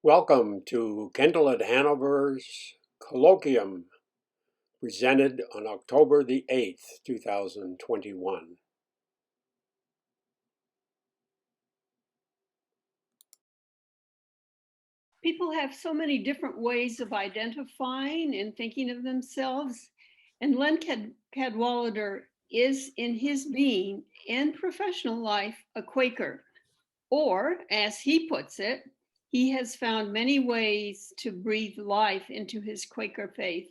Welcome to Kendall at Hanover's Colloquium, presented on October the 8th, 2021. People have so many different ways of identifying and thinking of themselves, and Len Cadwallader is, in his being and professional life, a Quaker. Or, as he puts it, he has found many ways to breathe life into his Quaker faith.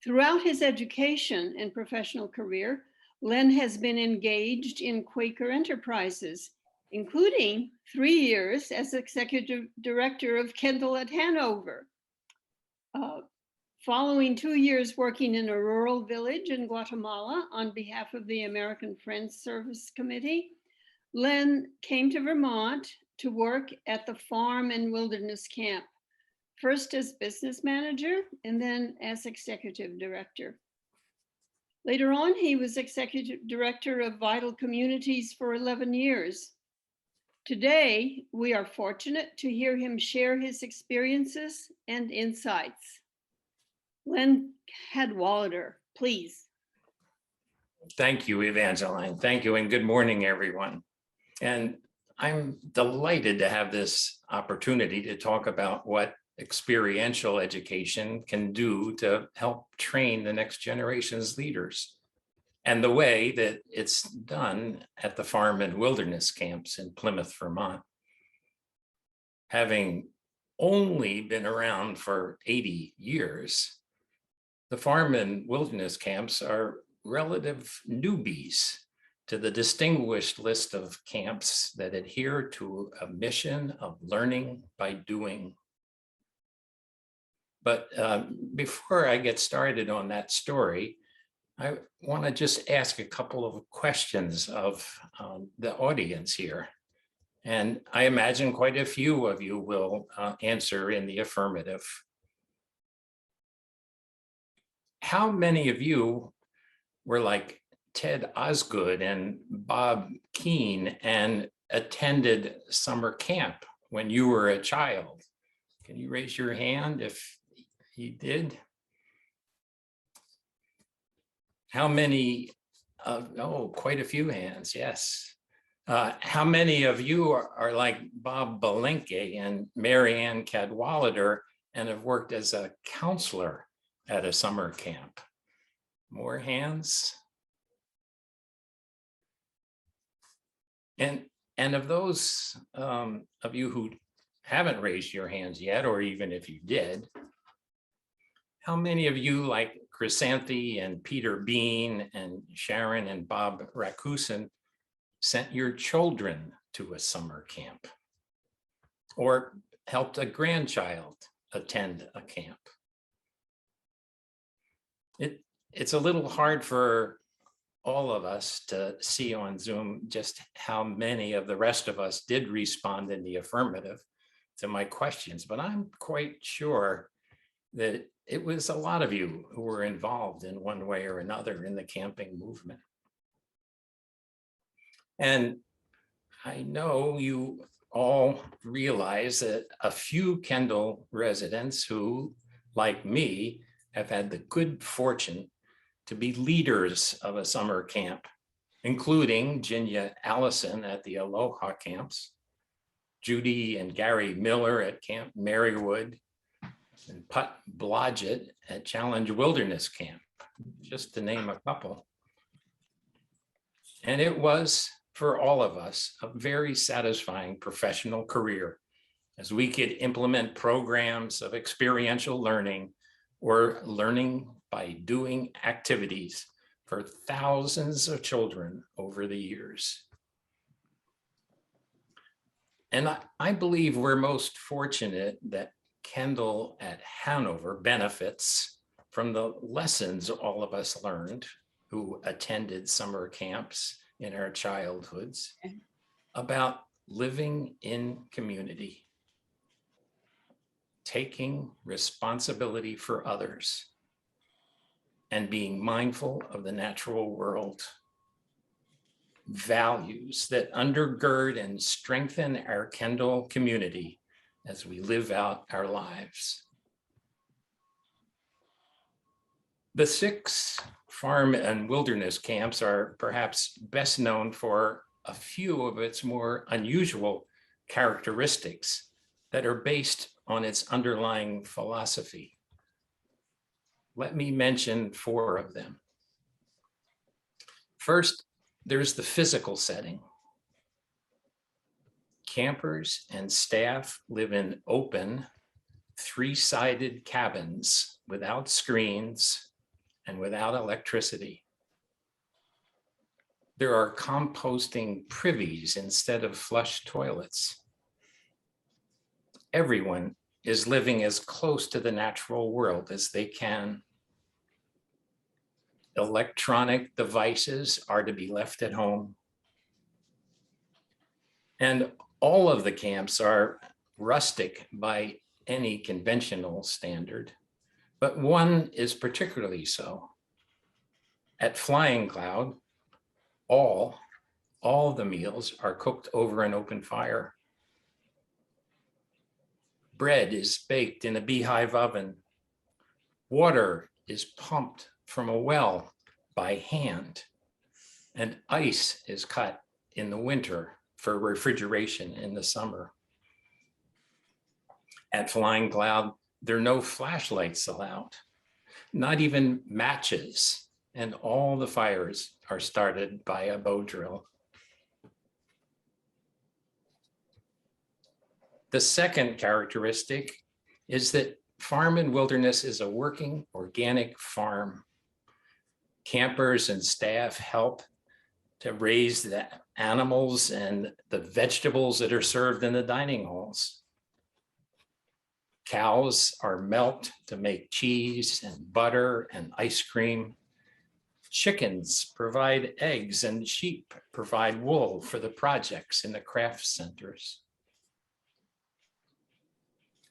Throughout his education and professional career, Len has been engaged in Quaker enterprises, including 3 years as executive director of Kendall at Hanover. Following 2 years working in a rural village in Guatemala on behalf of the American Friends Service Committee, Len came to Vermont to work at the Farm and Wilderness Camp, first as business manager and then as executive director. Later on, he was executive director of Vital Communities for 11 years. Today, we are fortunate to hear him share his experiences and insights. Len Cadwallader, please. Thank you, Evangeline. Thank you, and good morning, everyone. And I'm delighted to have this opportunity to talk about what experiential education can do to help train the next generation's leaders, and the way that it's done at the farm and wilderness camps in Plymouth, Vermont. Having only been around for 80 years, the farm and wilderness camps are relative newbies to the distinguished list of camps that adhere to a mission of learning by doing. But before I get started on that story, I want to just ask a couple of questions of the audience here. And I imagine quite a few of you will answer in the affirmative. How many of you were like Ted Osgood and Bob Keene and attended summer camp when you were a child? Can you raise your hand if you did? How many oh, quite a few hands, yes. How many of you are like Bob Belenke and Marianne Cadwallader and have worked as a counselor at a summer camp? More hands? And of those of you who haven't raised your hands yet, or even if you did, how many of you, like Chrysanthi and Peter Bean and Sharon and Bob Rakusin, sent your children to a summer camp or helped a grandchild attend a camp? It's a little hard for all of us to see on Zoom just how many of the rest of us did respond in the affirmative to my questions, but I'm quite sure that it was a lot of you who were involved in one way or another in the camping movement. And I know you all realize that a few Kendall residents who, like me, have had the good fortune to be leaders of a summer camp, including Ginya Allison at the Aloha camps, Judy and Gary Miller at Camp Marywood, and Put Blodgett at Challenge Wilderness Camp, just to name a couple. And it was, for all of us, a very satisfying professional career as we could implement programs of experiential learning or learning by doing activities for thousands of children over the years. And I believe we're most fortunate that Kendall at Hanover benefits from the lessons all of us learned who attended summer camps in our childhoods about living in community, taking responsibility for others, and being mindful of the natural world. Values that undergird and strengthen our Kendall community as we live out our lives. The 6 farm and wilderness camps are perhaps best known for a few of its more unusual characteristics that are based on its underlying philosophy. Let me mention 4 of them. First, there's the physical setting. Campers and staff live in open, 3-sided cabins without screens and without electricity. There are composting privies instead of flush toilets. Everyone is living as close to the natural world as they can. Electronic devices are to be left at home. And all of the camps are rustic by any conventional standard, but one is particularly so. At Flying Cloud, all the meals are cooked over an open fire. Bread is baked in a beehive oven. Water is pumped from a well by hand, and ice is cut in the winter for refrigeration in the summer. At Flying Cloud, there are no flashlights allowed, not even matches, and all the fires are started by a bow drill. The second characteristic is that Farm and Wilderness is a working organic farm. Campers and staff help to raise the animals and the vegetables that are served in the dining halls. Cows are milked to make cheese and butter and ice cream. Chickens provide eggs and sheep provide wool for the projects in the craft centers.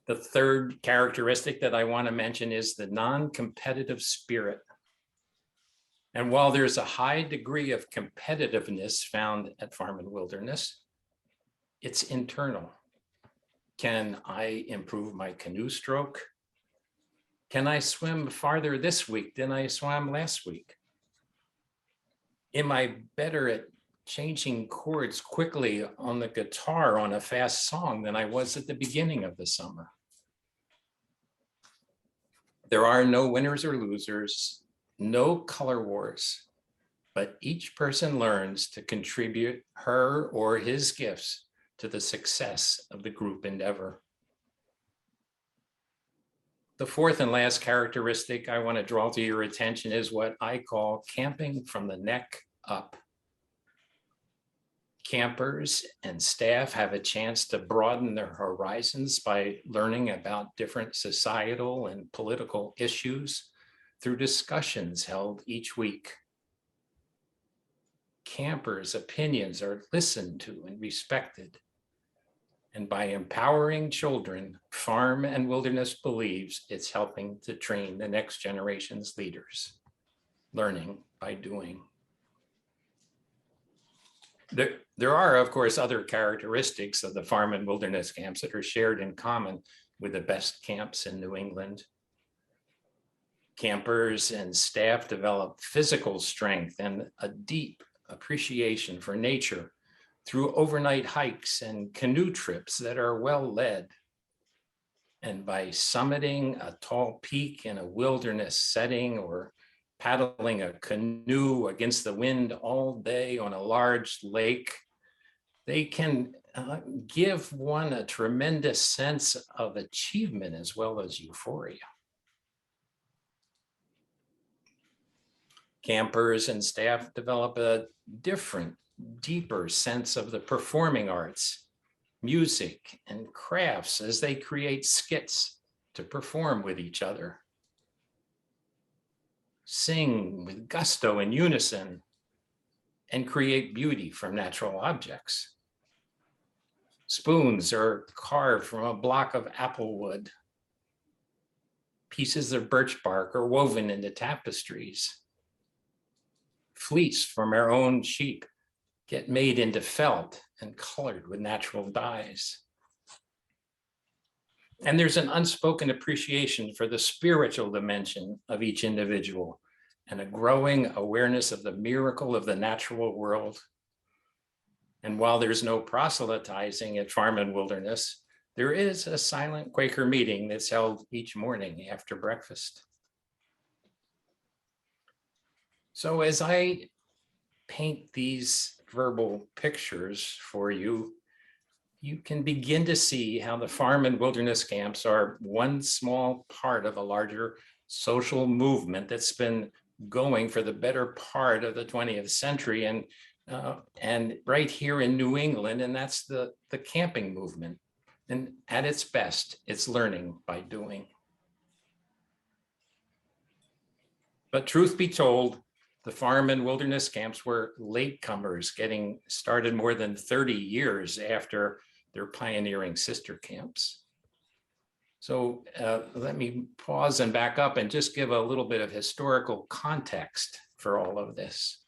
The third characteristic that I want to mention is the non-competitive spirit. And while there's a high degree of competitiveness found at Farm and Wilderness, it's internal. Can I improve my canoe stroke? Can I swim farther this week than I swam last week? Am I better at changing chords quickly on the guitar on a fast song than I was at the beginning of the summer? There are no winners or losers, no color wars, but each person learns to contribute her or his gifts to the success of the group endeavor. The fourth and last characteristic I want to draw to your attention is what I call camping from the neck up. Campers and staff have a chance to broaden their horizons by learning about different societal and political issues through discussions held each week. Campers' opinions are listened to and respected. And by empowering children, Farm and Wilderness believes it's helping to train the next generation's leaders, learning by doing. There are, of course, other characteristics of the Farm and Wilderness camps that are shared in common with the best camps in New England. Campers and staff develop physical strength and a deep appreciation for nature through overnight hikes and canoe trips that are well led. And by summiting a tall peak in a wilderness setting or paddling a canoe against the wind all day on a large lake, they can give one a tremendous sense of achievement as well as euphoria. Campers and staff develop a different, deeper sense of the performing arts, music, and crafts as they create skits to perform with each other. Sing with gusto and unison, and create beauty from natural objects. Spoons are carved from a block of apple wood. Pieces of birch bark are woven into tapestries. Fleece from our own sheep get made into felt and colored with natural dyes. And there's an unspoken appreciation for the spiritual dimension of each individual and a growing awareness of the miracle of the natural world. And while there's no proselytizing at Farm and Wilderness, there is a silent Quaker meeting that's held each morning after breakfast. So as I paint these verbal pictures for you, you can begin to see how the farm and wilderness camps are one small part of a larger social movement that's been going for the better part of the 20th century and right here in New England, and that's the camping movement. And at its best, it's learning by doing. But truth be told, the farm and wilderness camps were latecomers, getting started more than 30 years after their pioneering sister camps. So let me pause and back up and just give a little bit of historical context for all of this.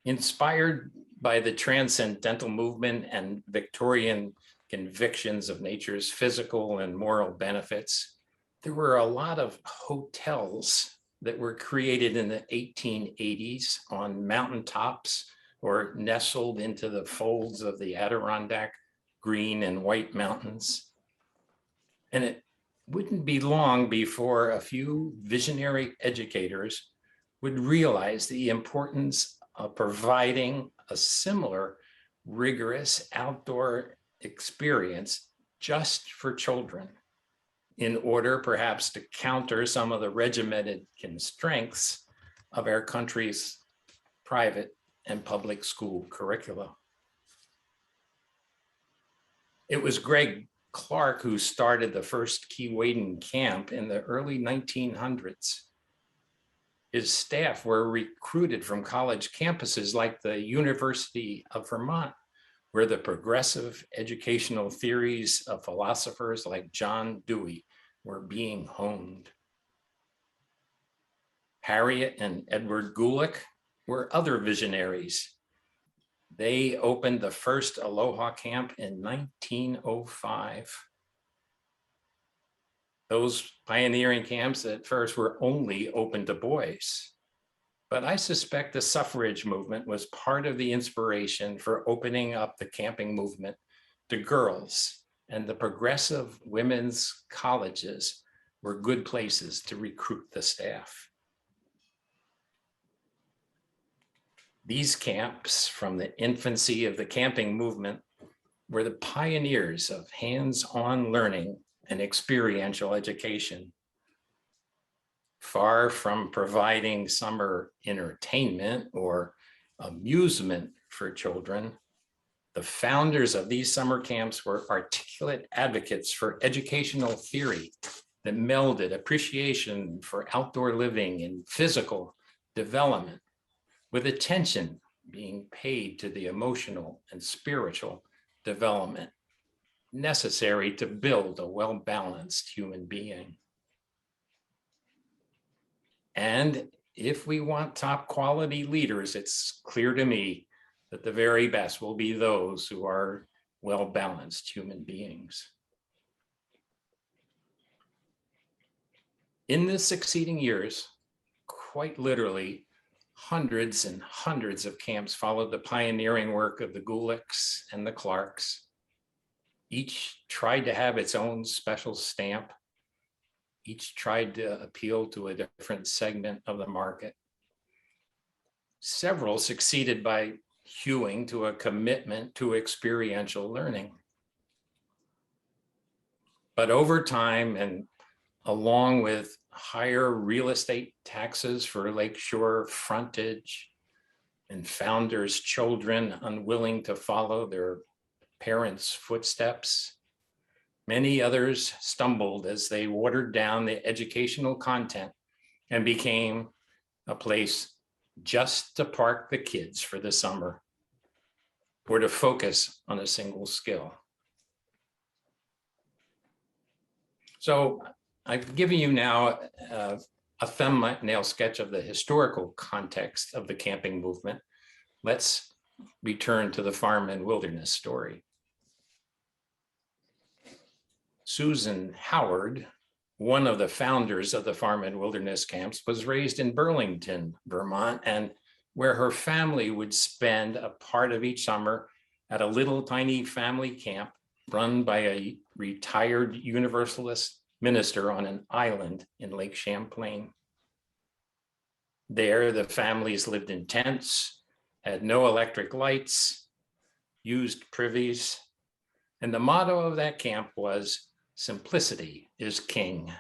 Inspired by the transcendental movement and Victorian convictions of nature's physical and moral benefits, there were a lot of hotels that were created in the 1880s on mountaintops or nestled into the folds of the Adirondack Green and White Mountains. And it wouldn't be long before a few visionary educators would realize the importance of providing a similar rigorous outdoor experience just for children in order perhaps to counter some of the regimented constraints of our country's private and public school curricula. It was Greg Clark who started the first Keewaydin camp in the early 1900s. His staff were recruited from college campuses like the University of Vermont, where the progressive educational theories of philosophers like John Dewey were being honed. Harriet and Edward Gulick were other visionaries. They opened the first Aloha camp in 1905. Those pioneering camps at first were only open to boys. But I suspect the suffrage movement was part of the inspiration for opening up the camping movement to girls, and the progressive women's colleges were good places to recruit the staff. These camps, from the infancy of the camping movement, were the pioneers of hands-on learning and experiential education. Far from providing summer entertainment or amusement for children, the founders of these summer camps were articulate advocates for educational theory that melded appreciation for outdoor living and physical development, with attention being paid to the emotional and spiritual development necessary to build a well-balanced human being. And if we want top quality leaders, it's clear to me that the very best will be those who are well-balanced human beings. In the succeeding years, quite literally, hundreds and hundreds of camps followed the pioneering work of the Gulicks and the Clarks. Each tried to have its own special stamp. Each tried to appeal to a different segment of the market. Several succeeded by hewing to a commitment to experiential learning. But over time, and along with higher real estate taxes for lakeshore frontage and founders' children unwilling to follow their parents' footsteps, many others stumbled as they watered down the educational content and became a place just to park the kids for the summer or to focus on a single skill. So I've given you now a thumbnail sketch of the historical context of the camping movement. Let's return to the farm and wilderness story. Susan Howard, one of the founders of the Farm and Wilderness Camps, was raised in Burlington, Vermont, and where her family would spend a part of each summer at a little tiny family camp run by a retired Universalist minister on an island in Lake Champlain. There, the families lived in tents, had no electric lights, used privies, and the motto of that camp was, "Simplicity is king."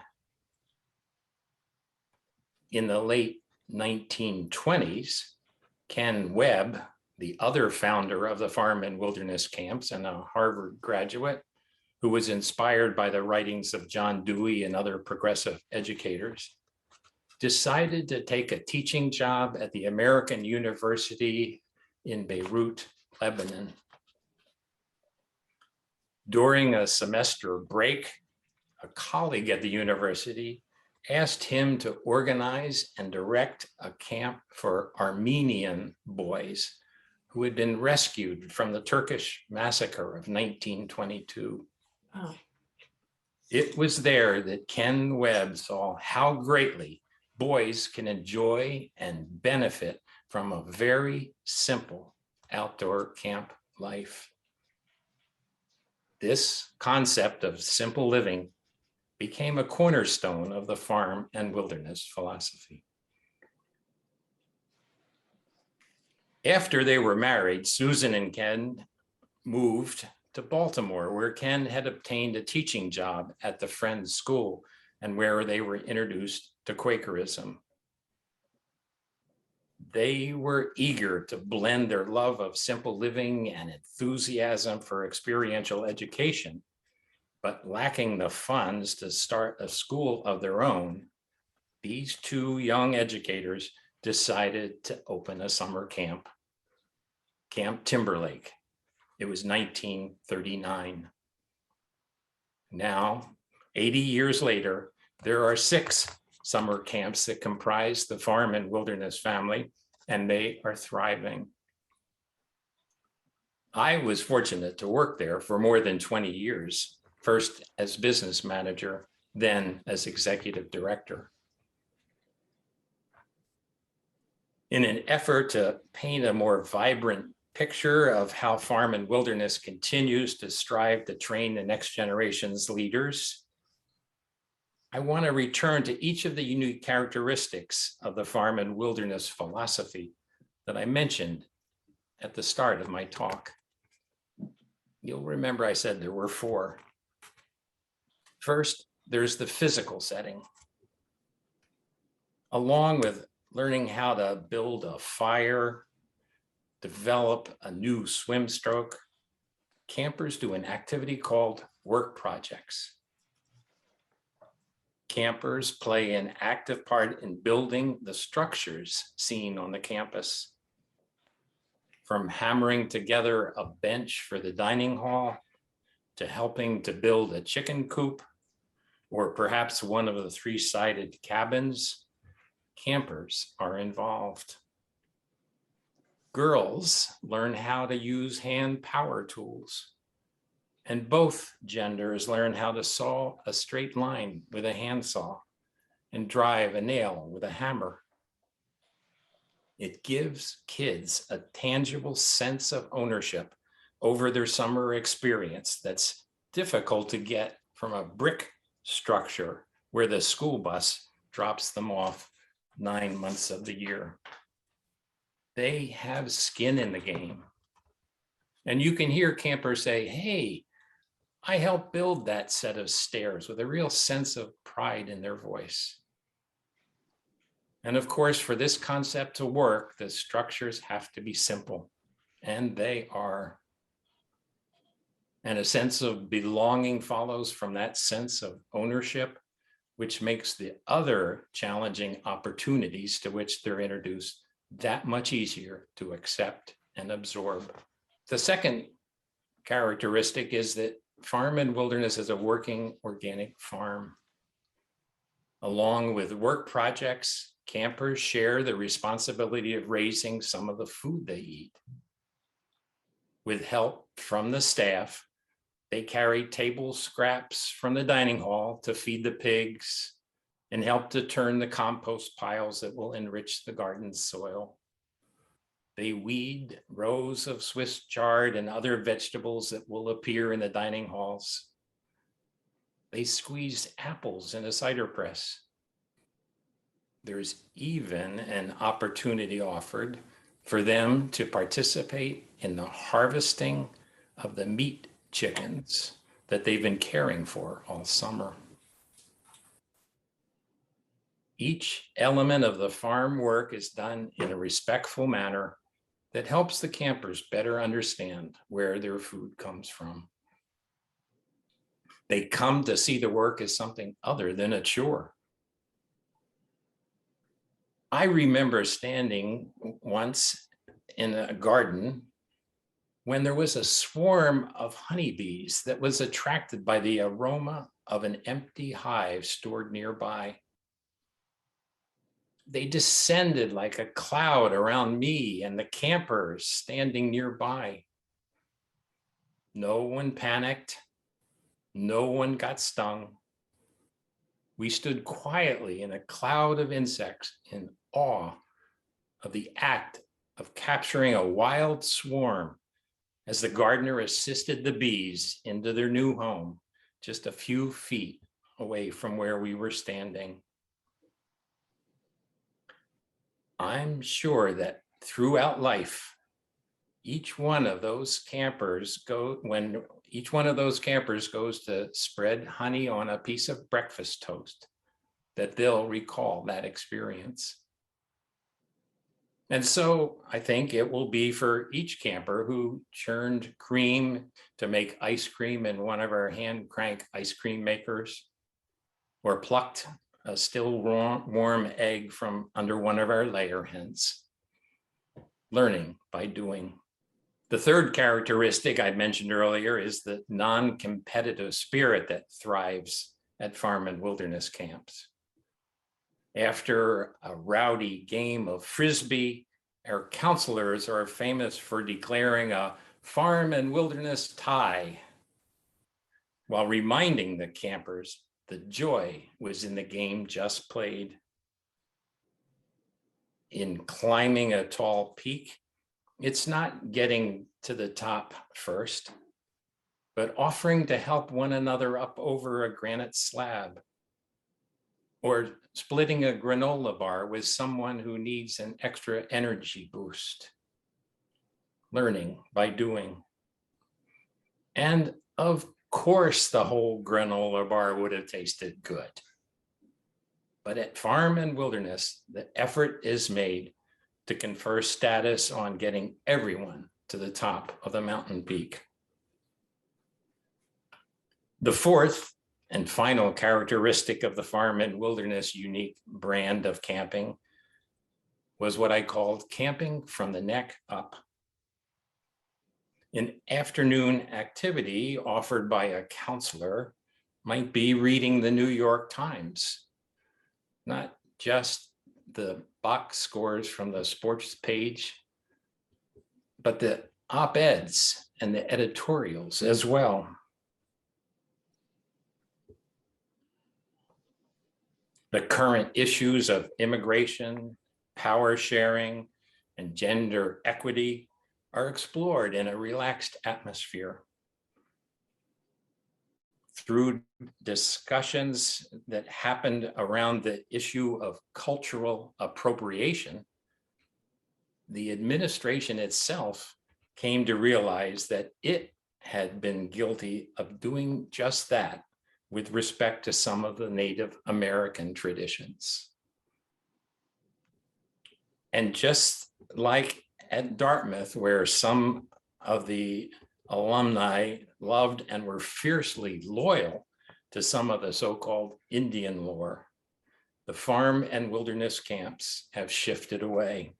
In the late 1920s, Ken Webb, the other founder of the Farm and Wilderness Camps and a Harvard graduate, who was inspired by the writings of John Dewey and other progressive educators, decided to take a teaching job at the American University in Beirut, Lebanon. During a semester break, a colleague at the university asked him to organize and direct a camp for Armenian boys who had been rescued from the Turkish massacre of 1922. Oh. It was there that Ken Webb saw how greatly boys can enjoy and benefit from a very simple outdoor camp life. This concept of simple living became a cornerstone of the farm and wilderness philosophy. After they were married, Susan and Ken moved to Baltimore, where Ken had obtained a teaching job at the Friends School and where they were introduced to Quakerism. They were eager to blend their love of simple living and enthusiasm for experiential education, but lacking the funds to start a school of their own, these two young educators decided to open a summer camp, Camp Timberlake. It was 1939. Now, 80 years later, there are 6 summer camps that comprise the Farm and Wilderness family, and they are thriving. I was fortunate to work there for more than 20 years, first as business manager, then as executive director. In an effort to paint a more vibrant picture of how Farm and Wilderness continues to strive to train the next generation's leaders, I want to return to each of the unique characteristics of the Farm and Wilderness philosophy that I mentioned at the start of my talk. You'll remember I said there were 4. First, there's the physical setting. Along with learning how to build a fire, develop a new swim stroke, campers do an activity called work projects. Campers play an active part in building the structures seen on the campus. From hammering together a bench for the dining hall, to helping to build a chicken coop, or perhaps one of the 3-sided cabins, campers are involved. Girls learn how to use hand power tools, and both genders learn how to saw a straight line with a handsaw and drive a nail with a hammer. It gives kids a tangible sense of ownership over their summer experience that's difficult to get from a brick structure where the school bus drops them off 9 months of the year. They have skin in the game. And you can hear campers say, "Hey, I helped build that set of stairs," with a real sense of pride in their voice. And of course, for this concept to work, the structures have to be simple, and they are. And a sense of belonging follows from that sense of ownership, which makes the other challenging opportunities to which they're introduced that much easier to accept and absorb. The second characteristic is that Farm and Wilderness is a working organic farm. Along with work projects, campers share the responsibility of raising some of the food they eat. With help from the staff, They carry table scraps from the dining hall to feed the pigs and help to turn the compost piles that will enrich the garden's soil. They weed rows of Swiss chard and other vegetables that will appear in the dining halls. They squeeze apples in a cider press. There's even an opportunity offered for them to participate in the harvesting of the meat chickens that they've been caring for all summer. Each element of the farm work is done in a respectful manner that helps the campers better understand where their food comes from. They come to see the work as something other than a chore. I remember standing once in a garden when there was a swarm of honeybees that was attracted by the aroma of an empty hive stored nearby. They descended like a cloud around me and the campers standing nearby. No one panicked. No one got stung. We stood quietly in a cloud of insects in awe of the act of capturing a wild swarm as the gardener assisted the bees into their new home, just a few feet away from where we were standing. I'm sure that throughout life, each one of those campers goes to spread honey on a piece of breakfast toast, that they'll recall that experience. And so I think it will be for each camper who churned cream to make ice cream in one of our hand crank ice cream makers, or plucked a still warm egg from under one of our layer hens. Learning by doing. The third characteristic I mentioned earlier is the non-competitive spirit that thrives at farm and wilderness camps. After a rowdy game of Frisbee, our counselors are famous for declaring a farm and wilderness tie, while reminding the campers the joy was in the game just played. In climbing a tall peak, it's not getting to the top first, but offering to help one another up over a granite slab, or splitting a granola bar with someone who needs an extra energy boost. Learning by doing. And of course, the whole granola bar would have tasted good. But at farm and wilderness, the effort is made to confer status on getting everyone to the top of the mountain peak. The fourth and final characteristic of the farm and wilderness unique brand of camping was what I called camping from the neck up. An afternoon activity offered by a counselor might be reading the New York Times, not just the box scores from the sports page, but the op-eds and the editorials as well. The current issues of immigration, power sharing, and gender equity are explored in a relaxed atmosphere. Through discussions that happened around the issue of cultural appropriation, the administration itself came to realize that it had been guilty of doing just that with respect to some of the Native American traditions. And just like at Dartmouth, where some of the alumni loved and were fiercely loyal to some of the so-called Indian lore, the farm and wilderness camps have shifted away.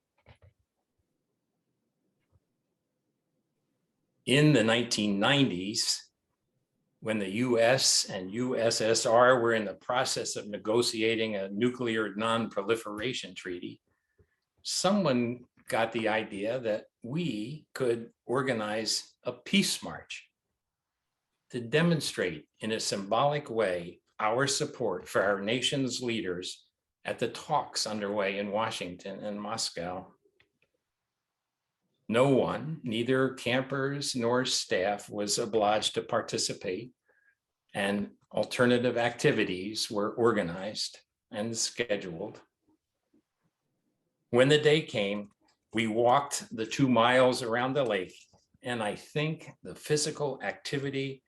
In the 1990s, when the US and USSR were in the process of negotiating a nuclear non-proliferation treaty, someone got the idea that we could organize a peace march to demonstrate in a symbolic way our support for our nation's leaders at the talks underway in Washington and Moscow. No one, neither campers nor staff, was obliged to participate, and alternative activities were organized and scheduled. When the day came, we walked the 2 miles around the lake, and I think the physical activity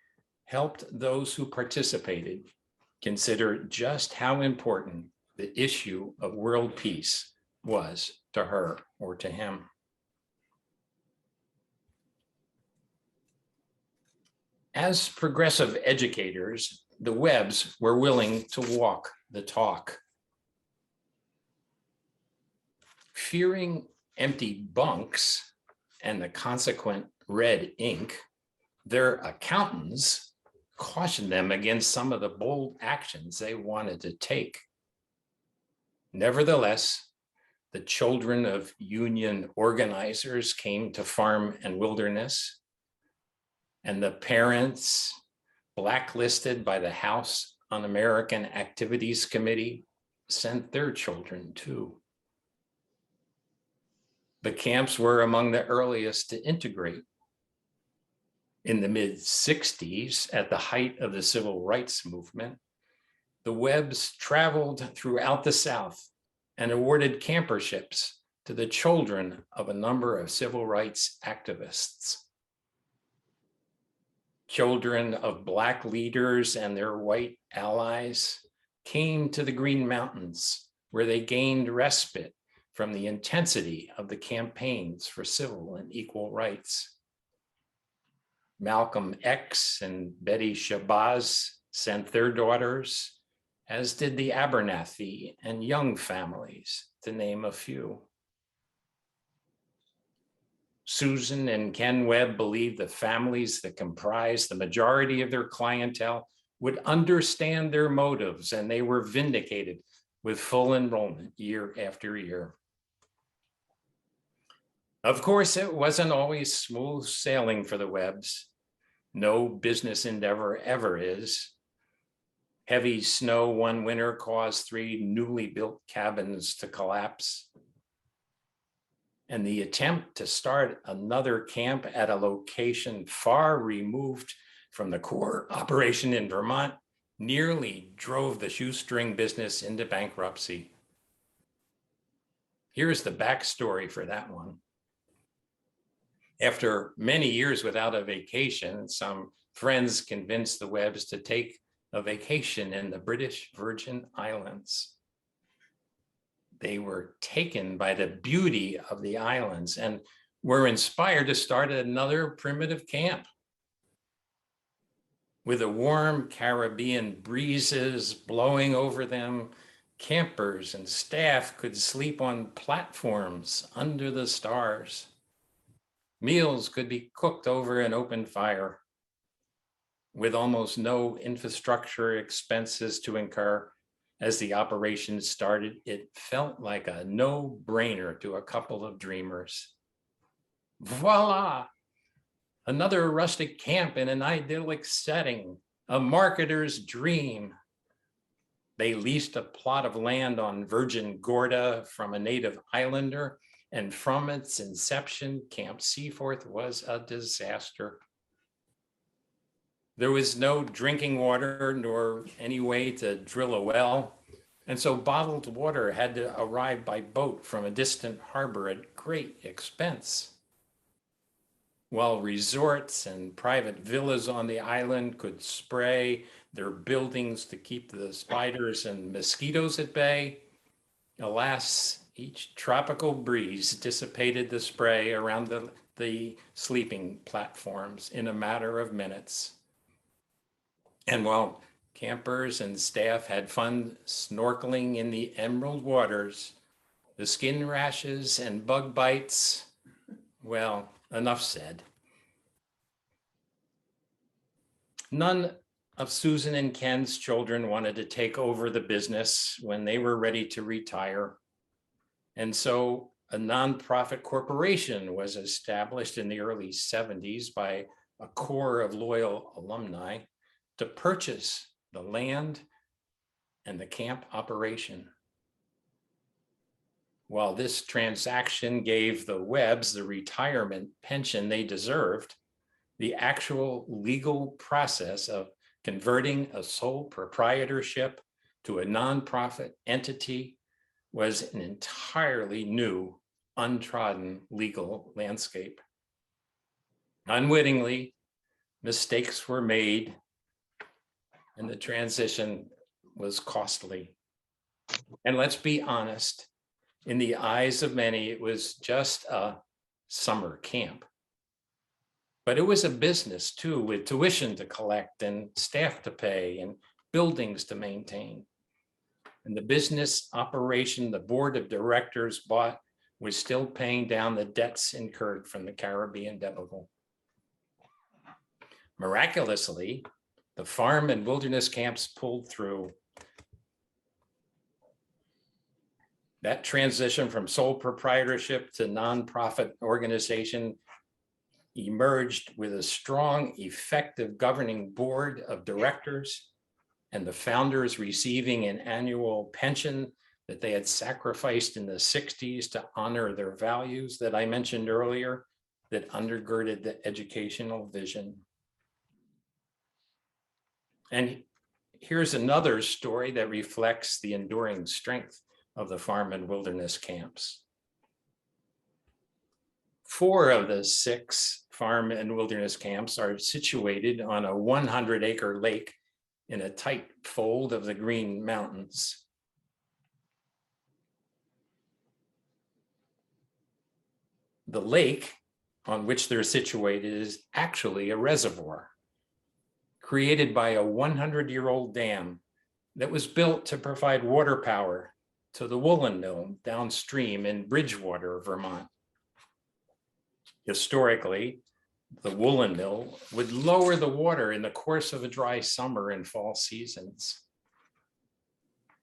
helped those who participated consider just how important the issue of world peace was to her or to him. As progressive educators, the Webbs were willing to walk the talk. Fearing empty bunks and the consequent red ink, their accountants cautioned them against some of the bold actions they wanted to take. Nevertheless, the children of union organizers came to Farm and Wilderness, and the parents blacklisted by the House Un-American Activities Committee sent their children too. The camps were among the earliest to integrate. In the mid-60s, at the height of the civil rights movement, the Webbs traveled throughout the South and awarded camperships to the children of a number of civil rights activists. Children of Black leaders and their white allies came to the Green Mountains, where they gained respite from the intensity of the campaigns for civil and equal rights. Malcolm X and Betty Shabazz sent their daughters, as did the Abernathy and Young families, to name a few. Susan and Ken Webb believed the families that comprised the majority of their clientele would understand their motives, and they were vindicated with full enrollment year after year. Of course, it wasn't always smooth sailing for the Webbs. No business endeavor ever is. Heavy snow one winter caused 3 newly built cabins to collapse. And the attempt to start another camp at a location far removed from the core operation in Vermont nearly drove the shoestring business into bankruptcy. Here's the backstory for that one. After many years without a vacation, some friends convinced the Webbs to take a vacation in the British Virgin Islands. They were taken by the beauty of the islands and were inspired to start another primitive camp. With the warm Caribbean breezes blowing over them, campers and staff could sleep on platforms under the stars. Meals could be cooked over an open fire. With almost no infrastructure expenses to incur, as the operation started, it felt like a no-brainer to a couple of dreamers. Voila! Another rustic camp in an idyllic setting, a marketer's dream. They leased a plot of land on Virgin Gorda from a native islander, and from its inception, Camp Seaforth was a disaster. There was no drinking water nor any way to drill a well, and so bottled water had to arrive by boat from a distant harbor at great expense. While resorts and private villas on the island could spray their buildings to keep the spiders and mosquitoes at bay, alas, each tropical breeze dissipated the spray around the sleeping platforms in a matter of minutes. And while campers and staff had fun snorkeling in the emerald waters, the skin rashes and bug bites, well, enough said. None of Susan and Ken's children wanted to take over the business when they were ready to retire. And so a nonprofit corporation was established in the early 70s by a core of loyal alumni, to purchase the land and the camp operation. While this transaction gave the Webbs the retirement pension they deserved, the actual legal process of converting a sole proprietorship to a nonprofit entity was an entirely new, untrodden legal landscape. Unwittingly, mistakes were made, and the transition was costly. And let's be honest, in the eyes of many, it was just a summer camp. But it was a business too, with tuition to collect and staff to pay and buildings to maintain. And the business operation the board of directors bought was still paying down the debts incurred from the Caribbean debacle. Miraculously, the farm and wilderness camps pulled through. That transition from sole proprietorship to nonprofit organization emerged with a strong, effective governing board of directors and the founders receiving an annual pension that they had sacrificed in the 60s to honor their values that I mentioned earlier that undergirded the educational vision. And here's another story that reflects the enduring strength of the farm and wilderness camps. 4 of the 6 farm and wilderness camps are situated on a 100-acre lake in a tight fold of the Green Mountains. The lake on which they're situated is actually a reservoir created by a 100-year-old dam that was built to provide water power to the woolen mill downstream in Bridgewater, Vermont. Historically, the woolen mill would lower the water in the course of a dry summer and fall seasons.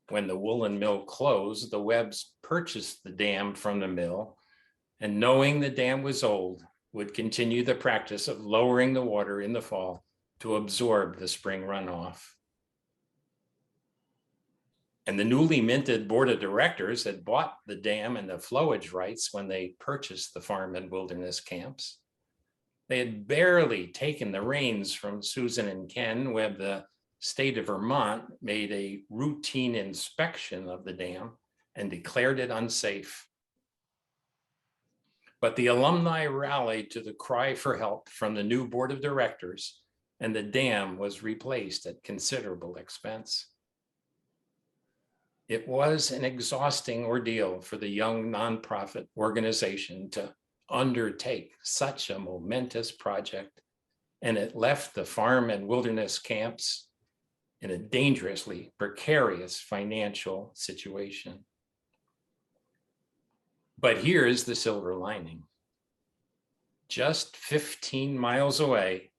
When the woolen mill closed, the Webbs purchased the dam from the mill, and knowing the dam was old, would continue the practice of lowering the water in the fall to absorb the spring runoff. And the newly minted board of directors had bought the dam and the flowage rights when they purchased the farm and wilderness camps. They had barely taken the reins from Susan and Ken when the state of Vermont made a routine inspection of the dam and declared it unsafe. But the alumni rallied to the cry for help from the new board of directors, and the dam was replaced at considerable expense. It was an exhausting ordeal for the young nonprofit organization to undertake such a momentous project, and it left the farm and wilderness camps in a dangerously precarious financial situation. But here's the silver lining. Just 15 miles away,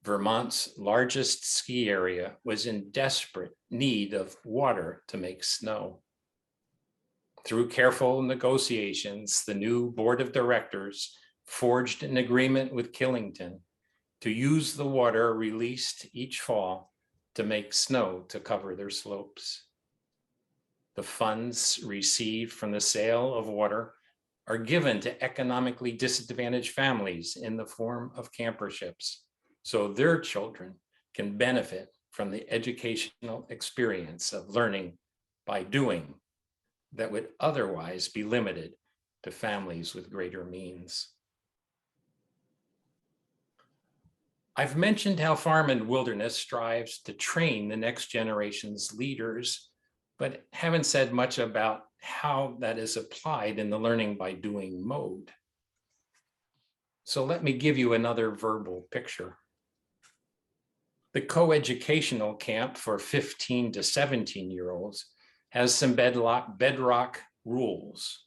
Vermont's largest ski area was in desperate need of water to make snow. Through careful negotiations, the new board of directors forged an agreement with Killington to use the water released each fall to make snow to cover their slopes. The funds received from the sale of water are given to economically disadvantaged families in the form of camperships, so their children can benefit from the educational experience of learning by doing that would otherwise be limited to families with greater means. I've mentioned how Farm and Wilderness strives to train the next generation's leaders, but haven't said much about how that is applied in the learning by doing mode. So let me give you another verbal picture. The coeducational camp for 15 to 17-year-olds has some bedrock rules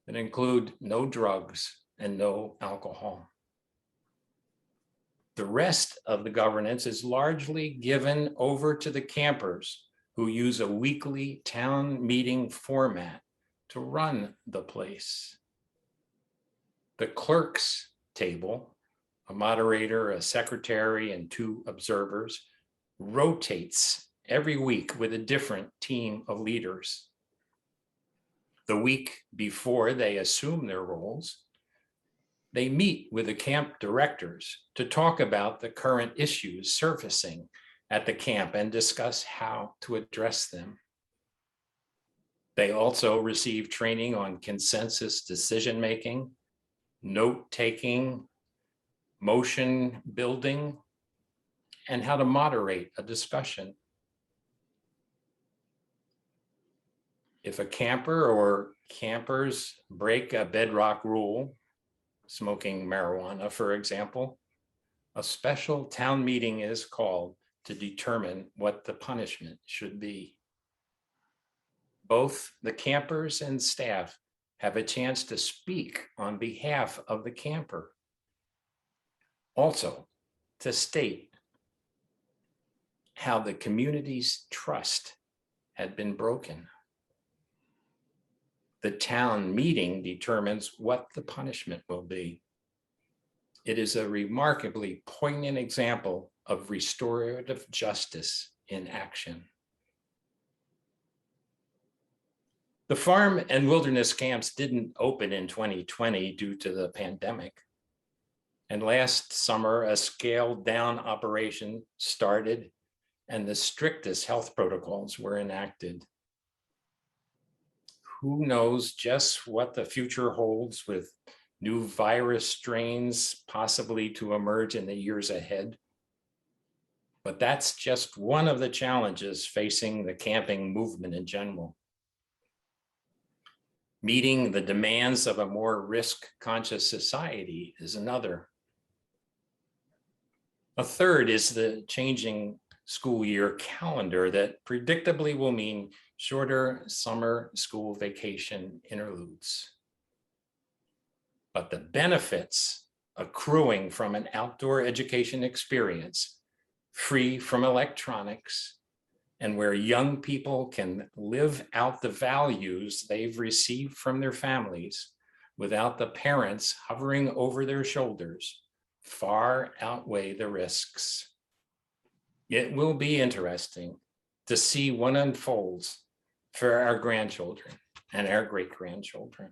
that include no drugs and no alcohol. The rest of the governance is largely given over to the campers who use a weekly town meeting format to run the place. The clerk's table a moderator, a secretary, and 2 observers, rotates every week with a different team of leaders. The week before they assume their roles, they meet with the camp directors to talk about the current issues surfacing at the camp and discuss how to address them. They also receive training on consensus decision-making, note-taking, motion building, and how to moderate a discussion. If a camper or campers break a bedrock rule, smoking marijuana, for example, a special town meeting is called to determine what the punishment should be. Both the campers and staff have a chance to speak on behalf of the camper. Also, to state how the community's trust had been broken. The town meeting determines what the punishment will be. It is a remarkably poignant example of restorative justice in action. The farm and wilderness camps didn't open in 2020 due to the pandemic. And last summer, a scaled down operation started and the strictest health protocols were enacted. Who knows just what the future holds with new virus strains possibly to emerge in the years ahead. But that's just one of the challenges facing the camping movement in general. Meeting the demands of a more risk-conscious society is another. A third is the changing school year calendar that predictably will mean shorter summer school vacation interludes. But the benefits accruing from an outdoor education experience, free from electronics, and where young people can live out the values they've received from their families without the parents hovering over their shoulders, far outweigh the risks. It will be interesting to see what unfolds for our grandchildren and our great-grandchildren.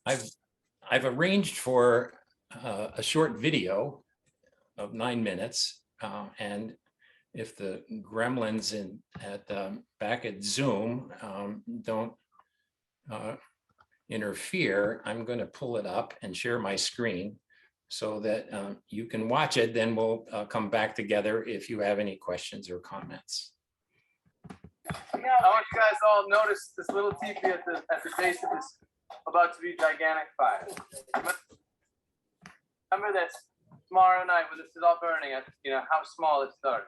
I've arranged for a short video of 9 minutes, and if the gremlins back at Zoom don't interfere, I'm going to pull it up and share my screen so that you can watch it. Then we'll come back together if you have any questions or comments. I want you guys to all notice this little teepee at the base of this about to be gigantic fire. Remember this tomorrow night when this is all burning, how small it started.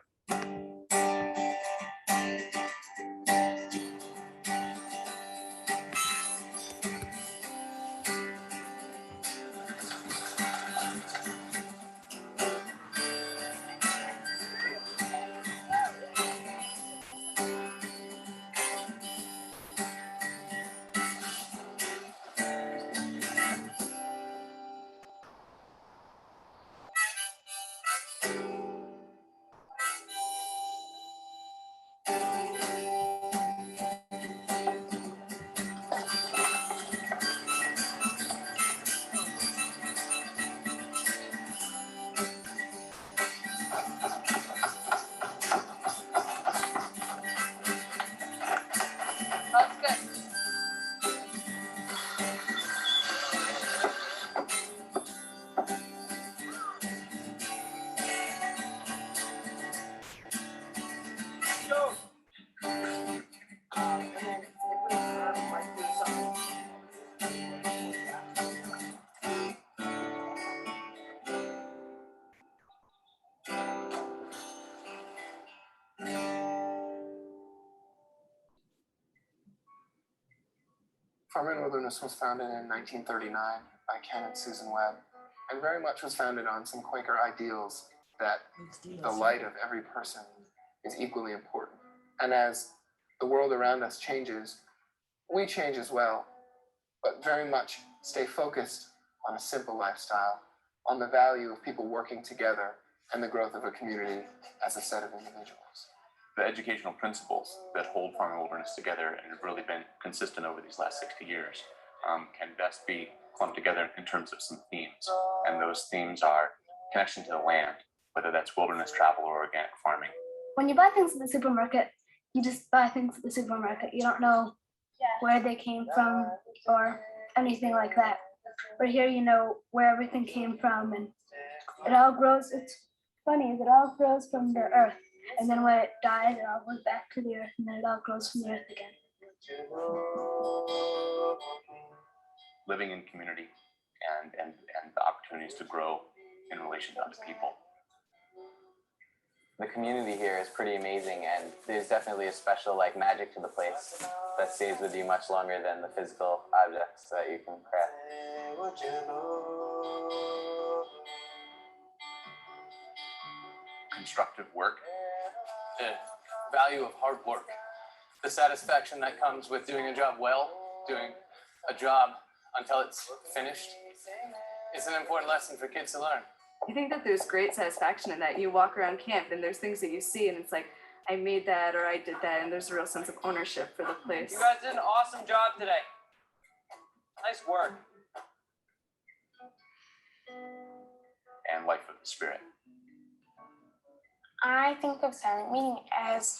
Farm and Wilderness was founded in 1939 by Ken and Susan Webb, and very much was founded on some Quaker ideals that the light of every person is equally important. And as the world around us changes, we change as well, but very much stay focused on a simple lifestyle, on the value of people working together and the growth of a community as a set of individuals. The educational principles that hold farm and wilderness together and have really been consistent over these last 60 years can best be clumped together in terms of some themes. And those themes are connection to the land, whether that's wilderness travel or organic farming. When you buy things at the supermarket, you just buy things at the supermarket. You don't know where they came from or anything like that. But here you know where everything came from, and it all grows. It's funny, it all grows from the earth. And then when it dies, it all goes back to the earth, and then it all grows from the earth again. Living in community and the opportunities to grow in relation to other people. The community here is pretty amazing, and there's definitely a special magic to the place that stays with you much longer than the physical objects that you can craft. Constructive work. The value of hard work. The satisfaction that comes with doing a job well, doing a job until it's finished, is an important lesson for kids to learn. I think that there's great satisfaction in that. You walk around camp and there's things that you see and it's like, I made that or I did that, and there's a real sense of ownership for the place. You guys did an awesome job today. Nice work. And life of the spirit. I think of silent meeting as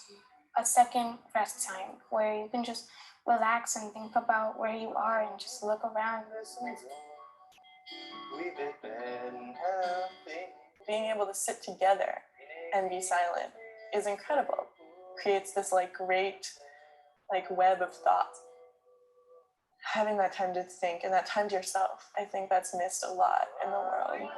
a second rest time where you can just relax and think about where you are and just look around. Being able to sit together and be silent is incredible. Creates this great web of thoughts. Having that time to think and that time to yourself, I think that's missed a lot in the world.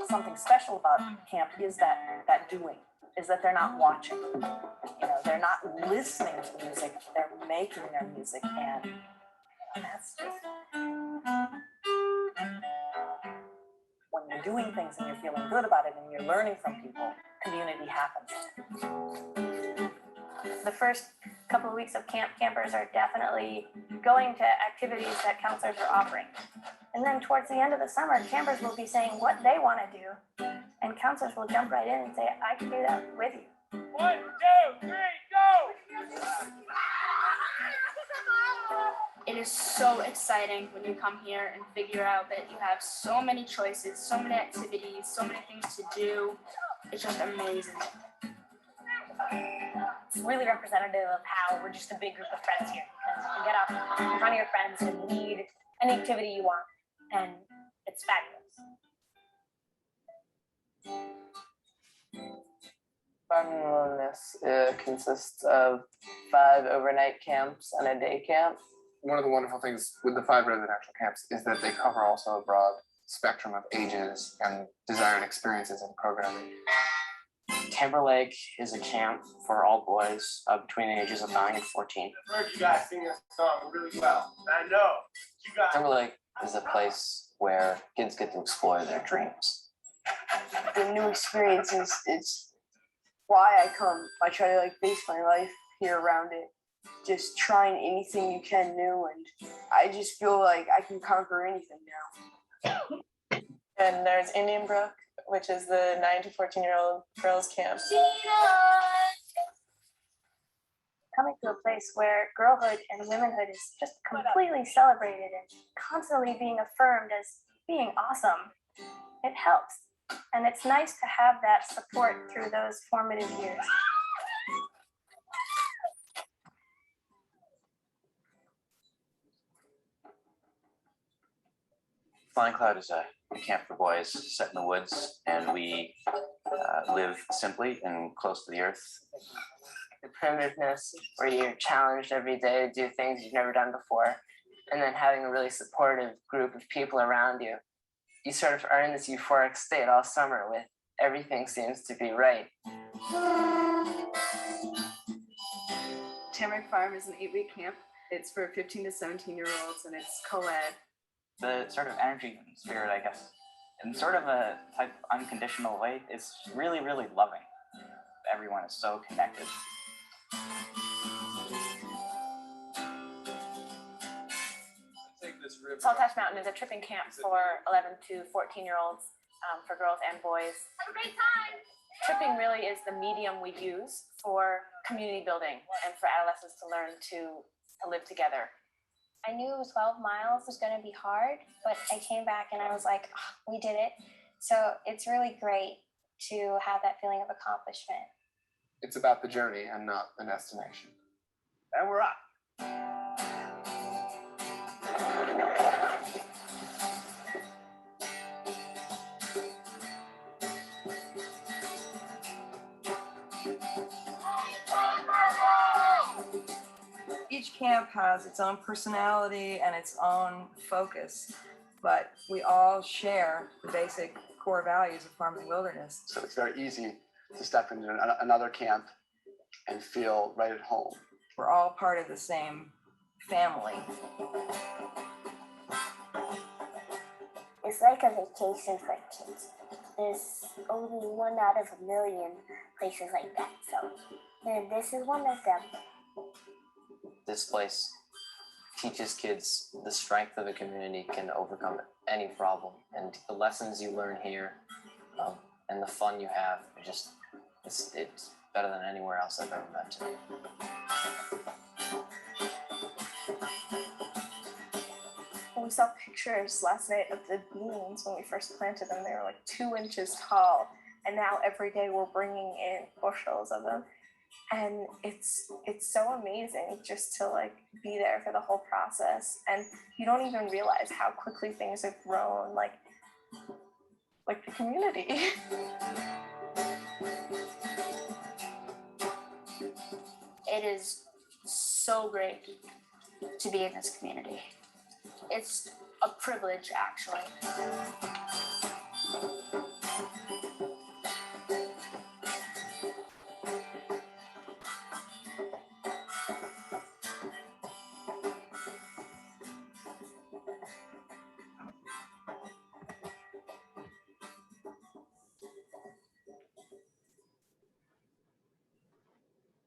Something special about camp is that doing, is that they're not watching. They're not listening to music, they're making their music, and that's just, when you're doing things and you're feeling good about it and you're learning from people, community happens. The first couple of weeks of camp, campers are definitely going to activities that counselors are offering. And then towards the end of the summer, campers will be saying what they want to do, and counselors will jump right in and say, I can do that with you. 1, 2, 3, go! It is so exciting when you come here and figure out that you have so many choices, so many activities, so many things to do. It's just amazing. It's really representative of how we're just a big group of friends here. Because you can get up in front of your friends and lead any activity you want, and it's fabulous. Farm and Wilderness consists of 5 overnight camps and a day camp. One of the wonderful things with the 5 residential camps is that they cover also a broad spectrum of ages and desired experiences in programming. Timberlake is a camp for all boys between the ages of 9 and 14. I heard you guys sing this song really well. I know. You guys. Timberlake is a place where kids get to explore their dreams. The new experiences, it's why I come. I try to base my life here around it. Just trying anything you can new, and I just feel like I can conquer anything now. And there's Indian Brook, which is the 9 to 14-year-old girls camp. Coming to a place where girlhood and womanhood is just completely celebrated and constantly being affirmed as being awesome, it helps. And it's nice to have that support through those formative years. Flying Cloud is a camp for boys set in the woods, and we live simply and close to the earth. The primitiveness, where you're challenged every day to do things you've never done before, and then having a really supportive group of people around you. you sort of are in this euphoric state all summer with everything seems to be right. Tamarack Farm is an 8-week camp. It's for 15 to 17-year-olds, and it's co-ed. The sort of energy and spirit, I guess, in sort of a type of unconditional way, is really, really loving. Everyone is so connected. Saltash Mountain is a tripping camp for 11 to 14-year-olds, for girls and boys. Have a great time! Tripping really is the medium we use for community building and for adolescents to learn to live together. I knew 12 miles was going to be hard, but I came back and I was like, oh, we did it. So it's really great to have that feeling of accomplishment. It's about the journey and not the destination. And we're up. Each camp has its own personality and its own focus, but we all share the basic core values of farm and wilderness. So it's very easy to step into another camp and feel right at home. We're all part of the same family. It's like a vacation for kids. There's only 1 out of a million places like that, so this is one of them. This place teaches kids the strength of a community can overcome any problem, and the lessons you learn here and the fun you have, it's better than anywhere else I've ever been to. We saw pictures last night of the beans when we first planted them. They were like 2 inches tall, and now every day we're bringing in bushels of them. And it's so amazing just to like be there for the whole process, and you don't even realize how quickly things have grown, like the community. It is so great to be in this community. It's a privilege, actually.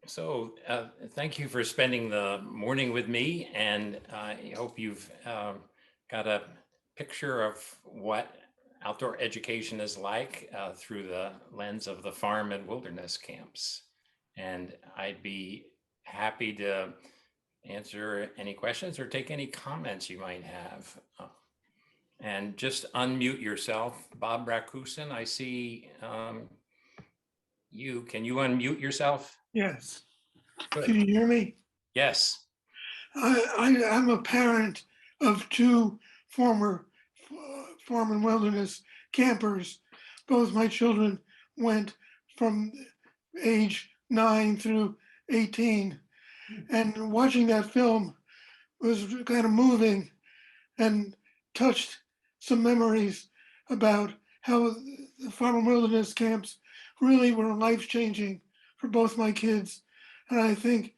So thank you for spending the morning with me, and I hope you've got a picture of what outdoor education is like through the lens of the farm and wilderness camps. And I'd be happy to answer any questions or take any comments you might have. And just unmute yourself. Bob Rakusin, I see you. Can you unmute yourself? Yes. Good. Can you hear me? Yes. I'm a parent of 2 former farm and wilderness campers. Both my children went from age 9 through 18. And watching that film was kind of moving and touched some memories about how the farm and wilderness camps really were life-changing for both my kids. And I think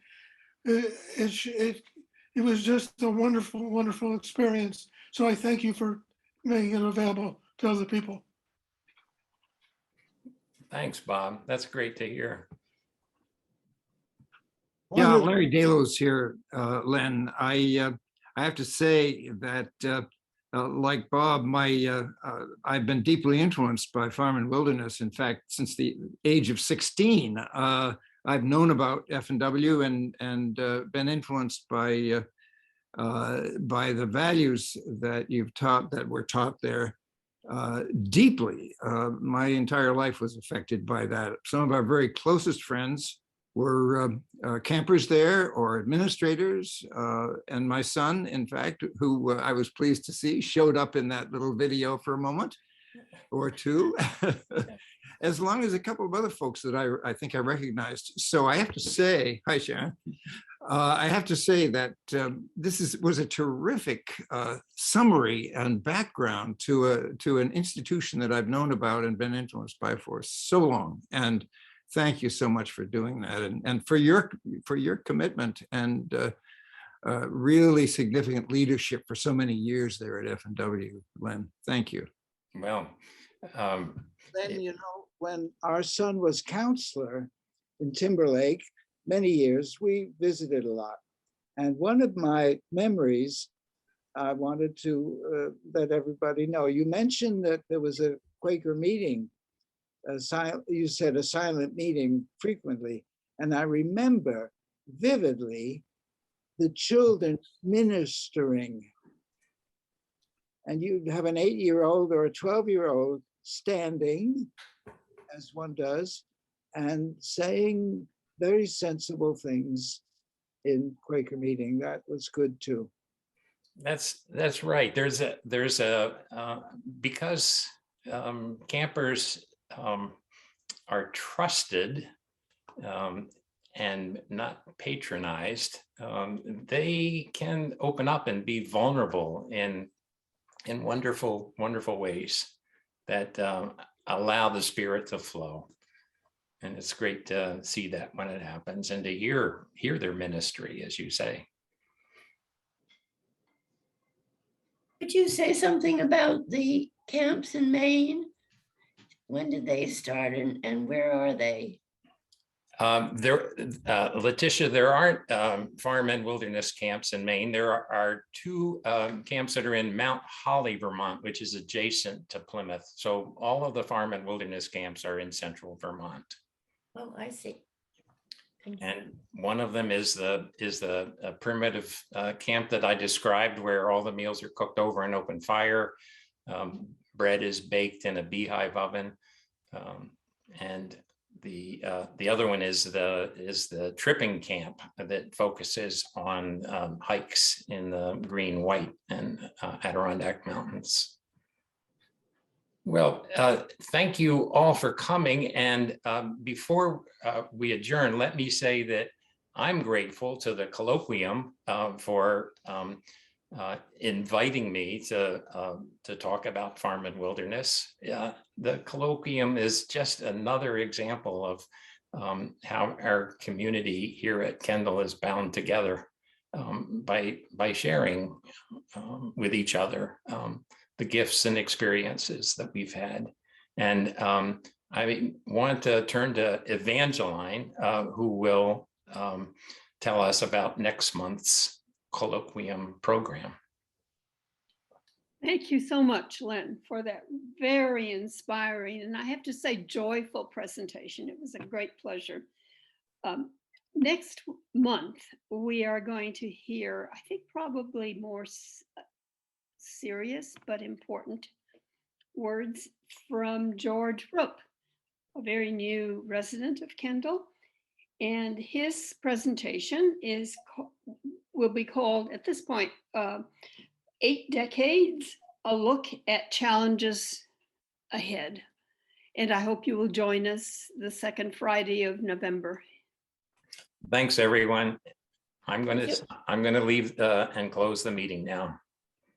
it was just a wonderful, wonderful experience. So I thank you for making it available to other people. Thanks, Bob. That's great to hear. Yeah, Larry Delos here, Len. I have to say that like Bob, I've been deeply influenced by farm and wilderness. In fact, since the age of 16, I've known about F&W and been influenced by the values that you've taught, that were taught there deeply. My entire life was affected by that. Some of our very closest friends were campers there or administrators. And my son, in fact, who I was pleased to see, showed up in that little video for a moment or two, as long as a couple of other folks that I think I recognized. So I have to say, hi, Sharon. I have to say that was a terrific summary and background to an institution that I've known about and been influenced by for so long. And thank you so much for doing that, and for your commitment and really significant leadership for so many years there at F&W, Len. Thank you. Well, then, you know, when our son was counselor in Timberlake, many years, we visited a lot. And one of my memories, I wanted to let everybody know, you mentioned that there was a Quaker meeting, you said a silent meeting frequently. And I remember vividly the children ministering. And you'd have an 8-year-old or a 12-year-old standing, as one does, and saying very sensible things in Quaker meeting. That was good too. That's right. There's a because campers are trusted and not patronized, they can open up and be vulnerable in wonderful ways that allow the spirit to flow. And it's great to see that when it happens and to hear their ministry, as you say. Could you say something about the camps in Maine? When did they start and where are they? Letitia, there aren't farm and wilderness camps in Maine. There are 2 camps that are in Mount Holly, Vermont, which is adjacent to Plymouth. So all of the farm and wilderness camps are in central Vermont. Oh, I see. And one of them is the primitive camp that I described, where all the meals are cooked over an open fire. Bread is baked in a beehive oven, and the other one is the tripping camp that focuses on hikes in the Green, White, and Adirondack Mountains. Well, thank you all for coming. And before we adjourn, let me say that I'm grateful to the Colloquium for inviting me to talk about farm and wilderness. The Colloquium is just another example of how our community here at Kendall is bound together by sharing with each other the gifts and experiences that we've had. And I want to turn to Evangeline, who will tell us about next month's Colloquium program. Thank you so much, Len, for that very inspiring and I have to say joyful presentation. It was a great pleasure. Next month, we are going to hear, I think, probably more serious but important words from George Roop, a very new resident of Kendall. And his presentation will be called, at this point, 8 Decades, a look at challenges ahead. And I hope you will join us the second Friday of November. Thanks, everyone. I'm going to leave and close the meeting now.